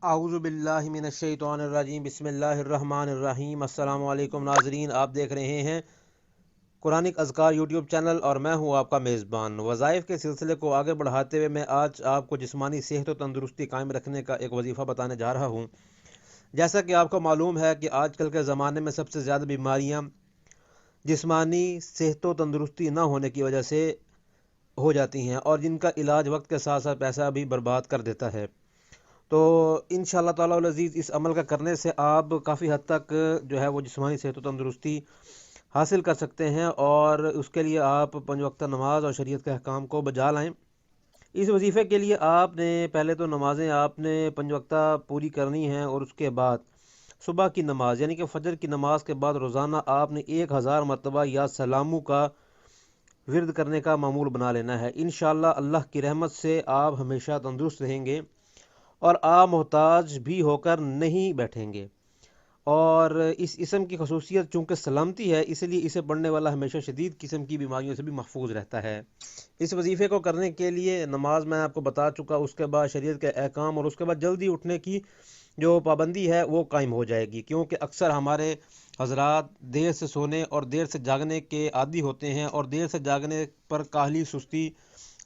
اعوذ باللہ من الشیطان الرجیم بسم اللہ الرحمن الرحیم۔ السلام علیکم ناظرین، آپ دیکھ رہے ہیں قرآنک اذکار یوٹیوب چینل اور میں ہوں آپ کا میزبان۔ وظائف کے سلسلے کو آگے بڑھاتے ہوئے میں آج آپ کو جسمانی صحت و تندرستی قائم رکھنے کا ایک وظیفہ بتانے جا رہا ہوں۔ جیسا کہ آپ کو معلوم ہے کہ آج کل کے زمانے میں سب سے زیادہ بیماریاں جسمانی صحت و تندرستی نہ ہونے کی وجہ سے ہو جاتی ہیں، اور جن کا علاج وقت کے ساتھ ساتھ پیسہ بھی برباد کر دیتا ہے۔ تو انشاءاللہ تعالی العزیز اس عمل کا کرنے سے آپ کافی حد تک جو ہے وہ جسمانی صحت و تندرستی حاصل کر سکتے ہیں، اور اس کے لیے آپ 5 وقتہ نماز اور شریعت کے احکام کو بجا لائیں۔ اس وظیفے کے لیے آپ نے پہلے تو نمازیں آپ نے 5 وقتہ پوری کرنی ہیں، اور اس کے بعد صبح کی نماز یعنی کہ فجر کی نماز کے بعد روزانہ آپ نے 1000 مرتبہ یا سلاموں کا ورد کرنے کا معمول بنا لینا ہے۔ انشاءاللہ اللہ کی رحمت سے آپ ہمیشہ تندرست رہیں گے اور آپ محتاج بھی ہو کر نہیں بیٹھیں گے۔ اور اس اسم کی خصوصیت چونکہ سلامتی ہے، اس لیے اسے پڑھنے والا ہمیشہ شدید قسم کی بیماریوں سے بھی محفوظ رہتا ہے۔ اس وظیفے کو کرنے کے لیے نماز میں آپ کو بتا چکا، اس کے بعد شریعت کے احکام، اور اس کے بعد جلدی اٹھنے کی جو پابندی ہے وہ قائم ہو جائے گی، کیونکہ اکثر ہمارے حضرات دیر سے سونے اور دیر سے جاگنے کے عادی ہوتے ہیں، اور دیر سے جاگنے پر کاہلی سستی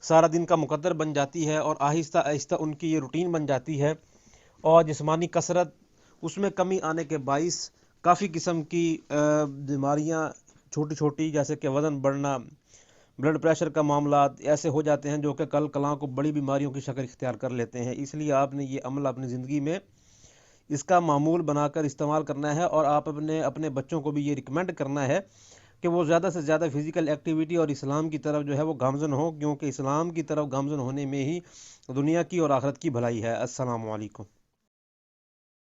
سارا دن کا مقدر بن جاتی ہے، اور آہستہ آہستہ ان کی یہ روٹین بن جاتی ہے، اور جسمانی کثرت اس میں کمی آنے کے باعث کافی قسم کی بیماریاں چھوٹی چھوٹی جیسے کہ وزن بڑھنا، بلڈ پریشر کا معاملات ایسے ہو جاتے ہیں جو کہ کل کلاں کو بڑی بیماریوں کی شکل اختیار کر لیتے ہیں۔ اس لیے آپ نے یہ عمل اپنی زندگی میں اس کا معمول بنا کر استعمال کرنا ہے، اور آپ اپنے بچوں کو بھی یہ ریکمینڈ کرنا ہے کہ وہ زیادہ سے زیادہ فزیکل ایکٹیویٹی اور اسلام کی طرف جو ہے وہ گامزن ہو، کیونکہ اسلام کی طرف گامزن ہونے میں ہی دنیا کی اور آخرت کی بھلائی ہے۔ السلام علیکم۔